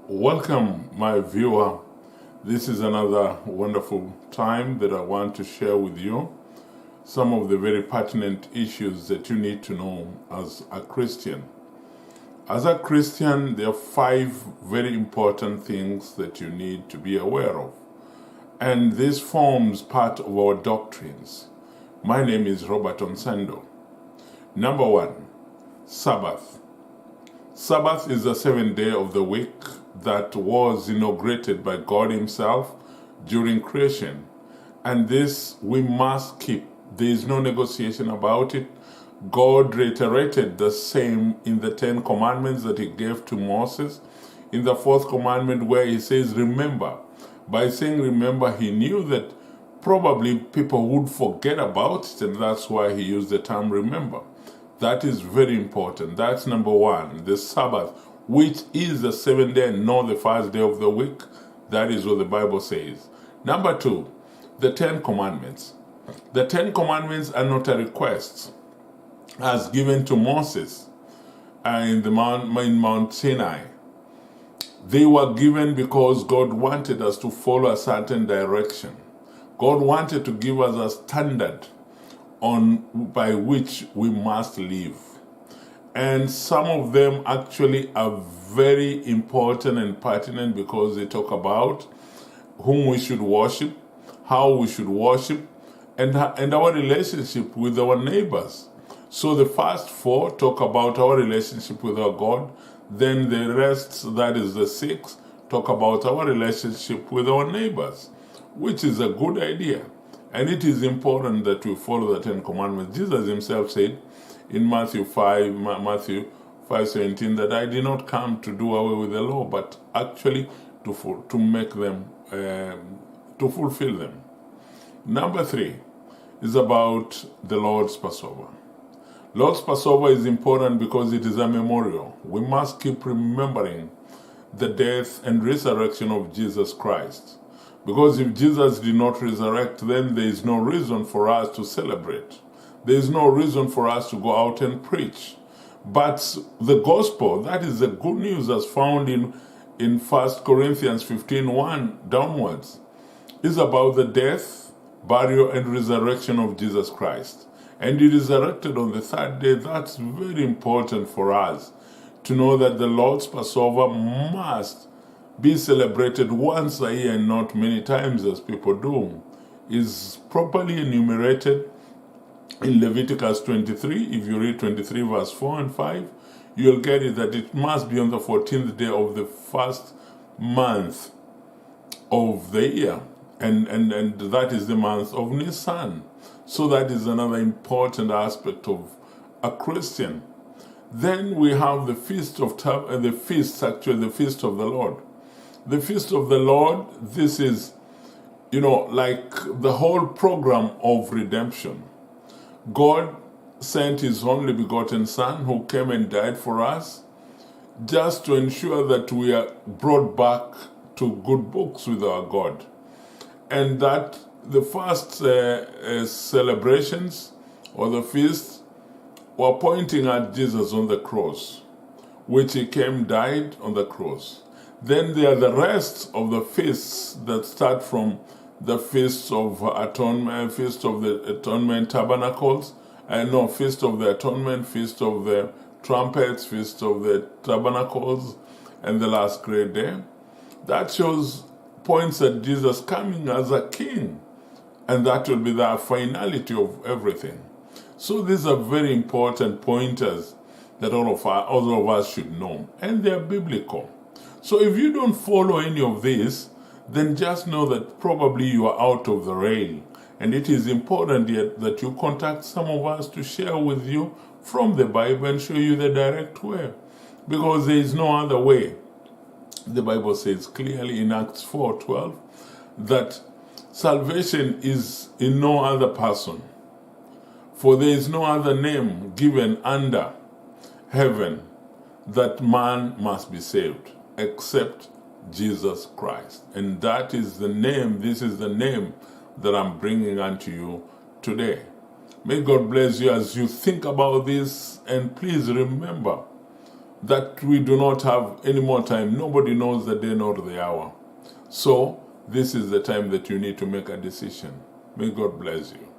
Welcome, my viewer. This is another wonderful time that I want to share with you some of the very pertinent issues that you need to know as a Christian. As a Christian, there are 5 very important things that you need to be aware of. And this forms part of our doctrines. My name is Robert Onsando. Number 1, Sabbath. Sabbath is the 7th day of the week that was inaugurated by God Himself during creation. And this we must keep. There is no negotiation about it. God reiterated the same in the 10 commandments that He gave to Moses. In the 4th commandment where He says, remember. By saying remember, He knew that probably people would forget about it, and that's why He used the term remember. That is very important. That's number 1, the Sabbath, which is the 7th day and not the first day of the week. That is what the Bible says. Number 2, the 10 commandments. The 10 commandments are not a request as given to Moses in Mount Sinai. They were given because God wanted us to follow a certain direction. God wanted to give us a standard by which we must live. And some of them actually are very important and pertinent because they talk about whom we should worship, how we should worship, and our relationship with our neighbors. So the first 4 talk about our relationship with our God. Then the rest, that is the 6, talk about our relationship with our neighbors, which is a good idea. And it is important that we follow the 10 commandments. Jesus Himself said in Matthew 5:17 that I did not come to do away with the law, but actually to make them, to fulfill them. Number 3 is about the Lord's Passover. Lord's Passover is important because it is a memorial. We must keep remembering the death and resurrection of Jesus Christ. Because if Jesus did not resurrect, then there is no reason for us to celebrate. There is no reason for us to go out and preach. But the gospel, that is the good news as found in 1 Corinthians 15:1 downwards, is about the death, burial, and resurrection of Jesus Christ. And He resurrected on the 3rd day. That's very important for us to know that the Lord's Passover must be celebrated once a year and not many times as people do. Is properly enumerated in Leviticus 23. If you read 23 verse 4 and 5, you'll get it that it must be on the 14th day of the first month of the year. And that is the month of Nisan. So that is another important aspect of a Christian. Then we have the feast of the feast of the Lord. The feast of the Lord, this is, like the whole program of redemption. God sent His only begotten Son who came and died for us just to ensure that we are brought back to good books with our God. And that the first celebrations or the feasts were pointing at Jesus on the cross, which He came, died on the cross. Then there are the rest of the feasts that start from the Feast of Atonement, Feast of the Atonement Tabernacles, Feast of the Atonement, Feast of the Trumpets, Feast of the Tabernacles, and the last great day. That points at Jesus coming as a king, and that will be the finality of everything. So these are very important pointers that all of us should know, and they are biblical. So if you don't follow any of this, then just know that probably you are out of the rail. And it is important yet that you contact some of us to share with you from the Bible and show you the direct way. Because there is no other way. The Bible says clearly in Acts 4:12 that salvation is in no other person. For there is no other name given under heaven that man must be saved, except Jesus Christ. And that is the name, this is the name that I'm bringing unto you today. May God bless you as you think about this, and please remember, that we do not have any more time. Nobody knows the day nor the hour. So this is the time that you need to make a decision. May God bless you.